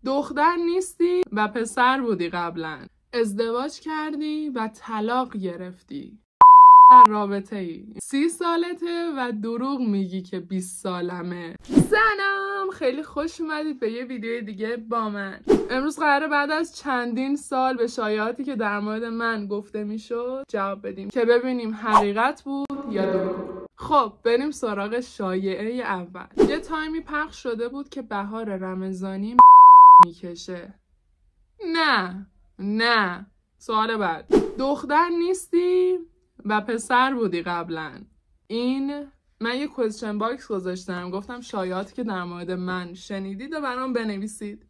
دختر نیستی و پسر بودی قبلا. ازدواج کردی و طلاق گرفتی. در رابطه ای 30 سالته و دروغ میگی که 20 سالمه. سلام، خیلی خوش اومدید به یه ویدیو دیگه با من. امروز قراره بعد از چندین سال به شایعاتی که در مورد من گفته میشد جواب بدیم که ببینیم حقیقت بود یا دروغ. خب بریم سراغ شایعه اول. یه تایمی پخش شده بود که بهار رمضانی میکشه. نه. سوال بعد. دختر نیستی و پسر بودی قبلا. من یه کوئسچن باکس گذاشتم، گفتم شایعاتی که در مورد من شنیدید و برام بنویسید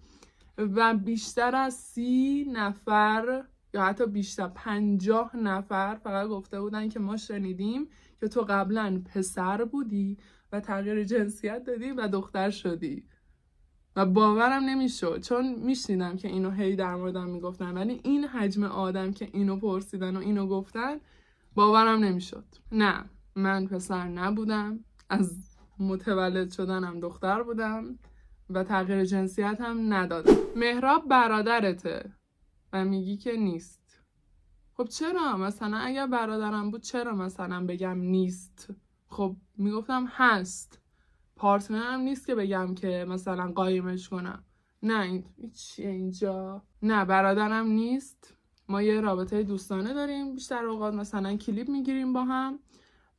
و بیشتر از 30 نفر یا حتی بیشتر 50 نفر فقط گفته بودن که ما شنیدیم که تو قبلا پسر بودی و تغییر جنسیت دادی و دختر شدی. و باورم نمیشد چون میشنیدم که اینو هی در موردم میگفتن، ولی این حجم آدم که اینو پرسیدن و اینو گفتن باورم نمیشد. نه، من پسر نبودم، از متولد شدنم دختر بودم و تغییر جنسیت هم ندادم. مهراب برادرته و میگی که نیست. خب چرا؟ مثلا اگر برادرم بود چرا مثلا بگم نیست؟ خب میگفتم هست. پارتنرم نیست که بگم که مثلا قایمش کنم. نه چیه اینجا؟ نه، برادرم نیست. ما یه رابطه دوستانه داریم، بیشتر اوقات مثلا کلیپ میگیریم با هم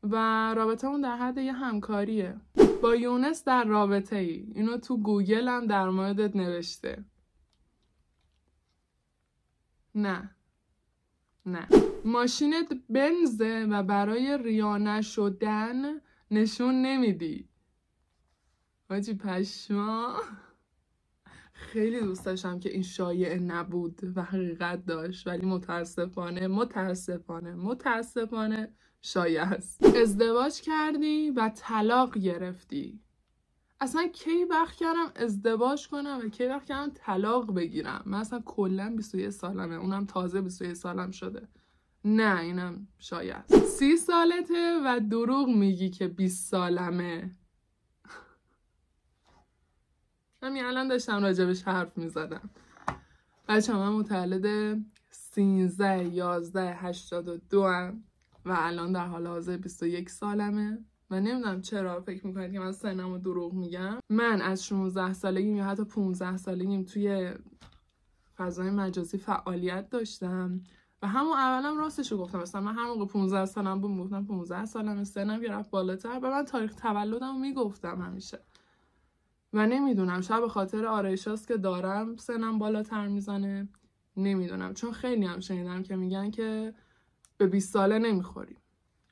و رابطه‌مون در حد یه همکاریه. با یونس در رابطه ای. اینو تو گوگل هم در موردت نوشته. نه. ماشینت بنزه و برای ریا نشدن نشون نمیدی. حاجی پشما. خیلی دوست داشتم که این شایعه نبود و حقیقت داشت، ولی متاسفانه شایعه است. ازدواج کردی و طلاق گرفتی. اصلا کی وقت کردم ازدواج کنم و کی وقت کردم طلاق بگیرم؟ من اصلا کلا 21 سالمه، اونم تازه 21 سالم شده. نه، اینم شایعه است. 30 سالته و دروغ میگی که 20 سالمه. همین الان داشتم راجبش حرف میزدم. بچه من متولد 13/11/82 هم و الان در حال حاضر 21 سالمه و نمیدونم چرا فکر میکنید که من سنمو دروغ میگم. من از 16 سالگیم یا حتی 15 سالگیم توی فضای مجازی فعالیت داشتم و همون اولم راستشو گفتم. مثلا من هر موقع 15 سالم بود میگفتم 15 سالمه، سنم یه رفت بالاتر و من تاریخ تولدمو میگفتم همیشه. و نمیدونم شاید به خاطر آرایشاست که دارم سنم بالاتر میزنه، نمیدونم، چون خیلی هم شنیدم که میگن که به 20 ساله نمیخوریم،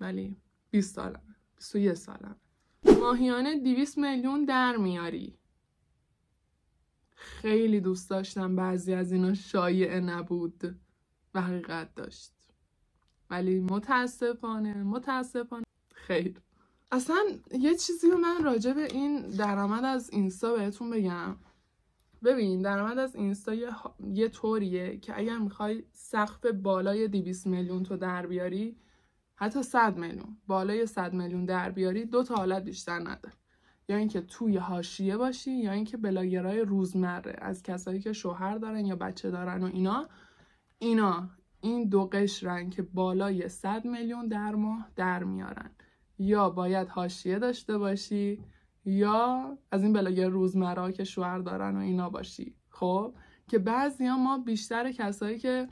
ولی 20 سالمه، 21 سالمه. ماهیانه 200 میلیون در میاری. خیلی دوست داشتم بعضی از اینا شایعه نبود و حقیقت داشت، ولی متاسفانه خیر. اصلا یه چیزی رو من راجع به این درآمد از اینستا بهتون بگم. ببین، درآمد از اینستا یه طوریه که اگر میخوای سقف بالای 200 میلیون تو در بیاری، حتی 100 میلیون، بالای 100 میلیون در بیاری، 2 تا حالت بیشتر نداره. یا اینکه توی حاشیه باشی یا اینکه بلاگرای روزمره از کسایی که شوهر دارن یا بچه دارن و اینا این 2 قشرن که بالای 100 میلیون در ماه در میارن. یا باید حاشیه داشته باشی یا از این بلاگر روزمره که شوهر دارن و اینا باشی. خب که بعضیا ما بیشتر کسایی که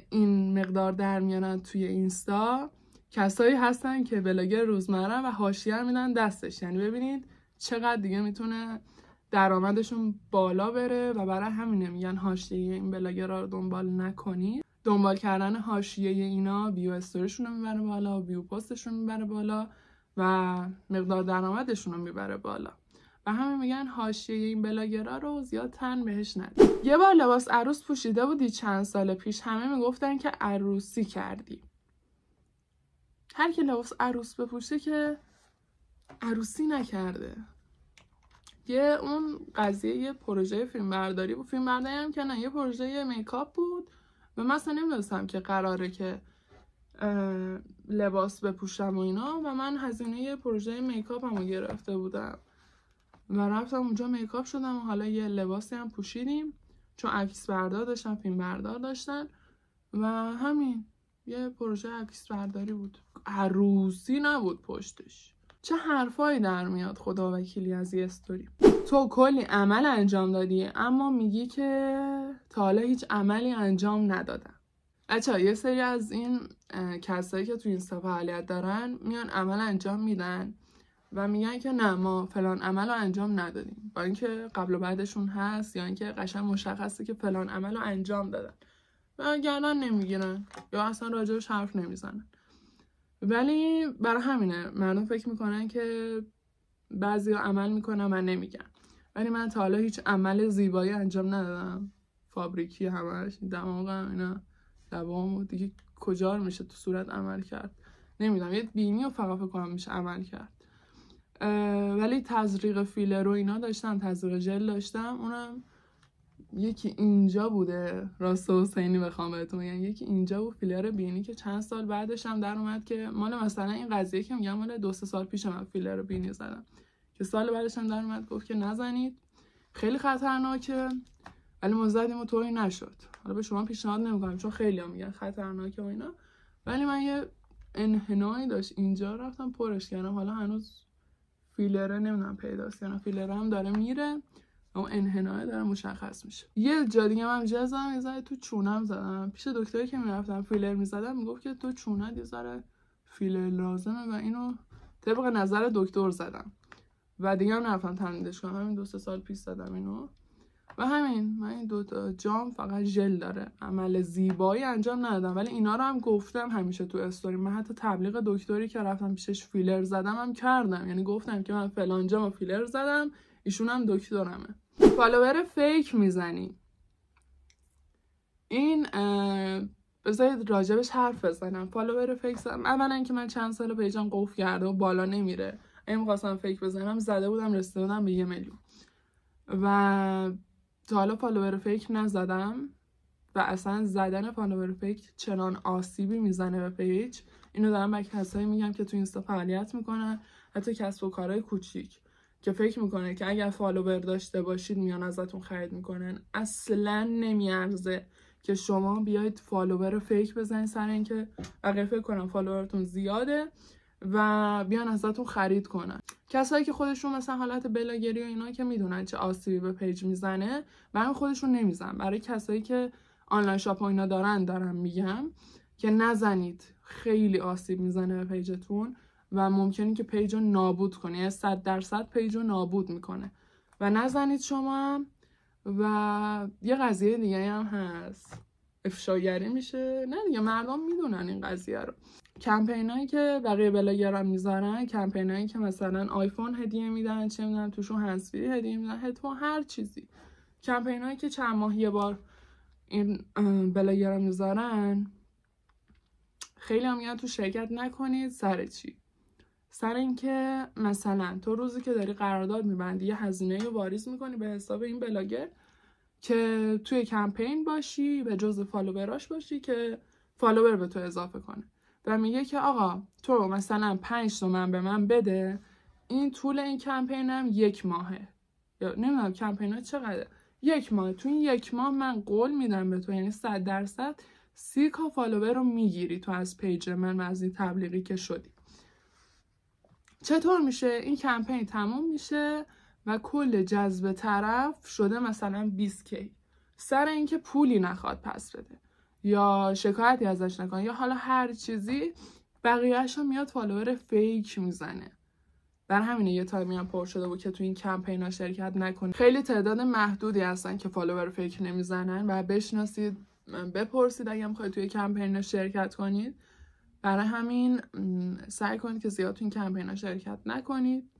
این مقدار در میارن توی اینستا کسایی هستن که بلاگر روزمره و حاشیه میدن دستش. یعنی ببینید چقدر دیگه میتونه درآمدشون بالا بره و برای همینه میگن حاشیه این بلاگرها رو دنبال نکنید. دنبال کردن حاشیه اینا ویو استوریشون رو میبره بالا، ویو پستشون رو میبره بالا و مقدار درآمدشون رو میبره بالا. و همه میگن حاشیه این بلاگرها رو زیاد تن بهش ندید. یه بار لباس عروس پوشیده بودی چند سال پیش، همه میگفتن که عروسی کردی. هر کی لباس عروس بپوشه که عروسی نکرده. اون قضیه یه پروژه فیلمبرداری بود. فیلمبرداری هم که نه، یه پروژه میکاپ بود و من اصلا نمیدونستم که قراره که لباس بپوشم و اینا و من هزینه پروژه میکاپ همو گرفته بودم و رفتم اونجا میکاپ شدم و حالا یه لباسی هم پوشیدیم چون عکس بردار داشتن، فیلم بردار داشتن و همین یه پروژه عکس برداری بود. عروسی نبود پشتش. چه حرفایی در میاد خدا وکیلی از یه استوری. تو کلی عمل انجام دادی اما میگی که تا حالا هیچ عملی انجام ندادم. بچه‌ها یه سری از این کسایی که تو اینستا فعالیت دارن میان عمل انجام میدن و میگن که نه ما فلان عمل رو انجام ندادیم، با اینکه قبل و بعدشون هست یا اینکه قشنگ مشخصه که فلان عمل رو انجام دادن و گردن نمیگیرن یا اصلا راجبش حرف نمیزنن. ولی برای همینه مردم فکر میکنن که بعضیا عمل میکنن و نمیگن. ولی من تا حالا هیچ عمل زیبایی انجام ندادم، فابریکی همش دماغم اینا لبام دیگه کجا میشه تو صورت عمل کرد نمیدونم، یه بینی رو فقط فکر کنم میشه عمل کرد. ولی تزریق فیلر و اینا داشتم، تزریق ژل داشتم، اونم یکی اینجا بوده راست حسینی بخوام بهتون بگم، یکی اینجا بود فیلر بینی که چند سال بعدش هم در اومد که مال مثلا این قضیه که میگم مال 2-3 سال پیش من فیلر بینی زدم که سال بعدش هم در اومد گفت که نزنید خیلی خطرناکه، ولی ما زدیم و طوری نشد. حالا به شما پیشنهاد نمیکنم چون خیلی هم میگن خطرناکه و اینا، ولی من یه انحنایی داشت اینجا رفتم پرش کردم. حالا هنوز فیلره نمیدونم پیداست یا نه، فیلره هم داره میره اما انحنای داره مشخص میشه. یه جا دیگه من جزم یه ذره تو چونم زدم، پیش دکتری که میرفتم فیلر میزدم میگفت که تو چونت یه ذره فیلر لازمه و اینو طبق نظر دکتر زدم و دیگه هم نرفتم تمدیدش کنم، همین 2-3 سال پیش زدم اینو و همین. من این 2 جام فقط ژل داره، عمل زیبایی انجام ندادم ولی اینا رو هم گفتم همیشه تو استوری. من حتی تبلیغ دکتری که رفتم پیشش فیلر زدم هم کردم، یعنی گفتم که من فلان جام فیلر زدم، ایشون هم دکترمه. فالوور فیک میزنی، این بذارید راجبش حرف بزنم. فالوور فیک زدم، اولا که من چند سال پیجم قفل کرده و بالا نمیره، اگه می‌خواستم فیک بزنم زده بودم رسیده بودم به 1 میلیون و تا حالا فالوور فیک نزدم و اصلا زدن فالوور فیک چنان آسیبی میزنه به پیج. اینو دارم به کسایی میگم که تو اینستا فعالیت میکنن، حتی کسب و کارهای کوچیک که فکر میکنه که اگر فالوور داشته باشید میان ازتون خرید میکنن. اصلا نمیارزه که شما بیاید فالوور فیک بزنید سر اینکه بقیه فکر کنن فالوورتون زیاده و بیان ازتون خرید کنن. کسایی که خودشون مثلا حالت بلاگری و اینا که میدونن چه آسیبی به پیج میزنه، برای خودشون نمیزنن. برای کسایی که آنلاین شاپ و اینا دارم میگم که نزنید، خیلی آسیب میزنه به پیجتون و ممکنه که پیج رو نابود کنه، 100% پیج رو نابود میکنه و نزنید شما. و یه قضیه دیگه هم هست، افشاگری میشه. نه دیگه مردم میدونن این قضیه رو. کمپینایی که بقیه بلاگرها میذارن، کمپینایی که مثلا آیفون هدیه میدن، چه میدونم توشون هندزفری هدیه میدن، هدفون، هر چیزی، کمپینایی که چند ماه یه بار این بلاگرها میذارن، خیلی هم میگن تو شرکت نکنید. سر چی؟ سر اینکه مثلا تو روزی که داری قرارداد میبندی یه هزینه رو واریز میکنی به حساب این بلاگر که توی کمپین باشی، به جزء فالووراش باشی که فالوور به تو اضافه کنه و میگه که آقا تو مثلا 5 تومن به من بده، این طول این کمپینم 1 ماهه یا نمیدونم کمپینا چقدره، 1 ماه، تو این 1 ماه من قول میدم به تو، یعنی 100% 30 کا فالوور رو میگیری تو از پیج من و از این تبلیغی که شدی. چطور میشه؟ این کمپین تموم میشه و کل جذب طرف شده مثلا 20K، سر اینکه پولی نخواد پس بده یا شکایتی ازش نکنه یا حالا هر چیزی، بقیه‌اش هم میاد فالوور فیک میزنه. در همینه یه تایمی هم پر شده بود که تو این کمپینا شرکت نکنید. خیلی تعداد محدودی هستن که فالوور فیک نمیزنن و بشناسید، بپرسید اگه میخواید توی کمپینا شرکت کنید. برای همین سعی کنید که زیاد تو این کمپینا شرکت نکنید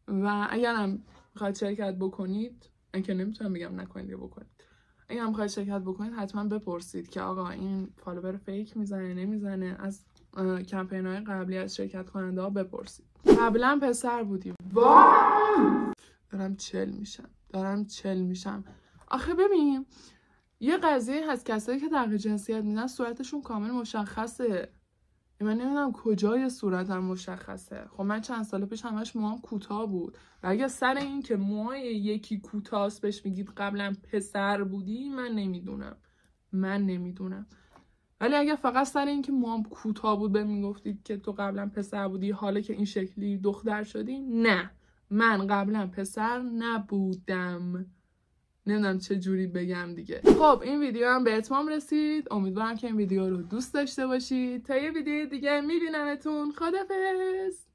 و اگر هم میخواید شرکت بکنید، اینکه نمیتونم بگم نکنید یا بکنید، اگر هم میخواید شرکت بکنید حتما بپرسید که آقا این فالوور فیک میزنه نمیزنه. از کمپین‌های قبلی از شرکت کننده ها بپرسید. قبلا پسر بودیم، دارم چل میشم. آخه ببین یه قضیه هست، کسایی که تغییر جنسیت میدن صورتشون کامل مشخصه، من نمیدونم کجای صورتم مشخصه. خب من چند سال پیش همش موهام کوتاه بود و اگه سر این که موهای یکی کوتاست بهش میگید قبلا پسر بودی، من نمیدونم. ولی اگه فقط سر این که موهام کوتاه بود به میگفتید که تو قبلا پسر بودی، حالا که این شکلی دختر شدی، نه، من قبلا پسر نبودم. نمیدونم چه جوری بگم دیگه. خب این ویدیو هم به اتمام رسید. امیدوارم که این ویدیو رو دوست داشته باشید. تا یه ویدیو دیگه میبینمتون. خدافظ.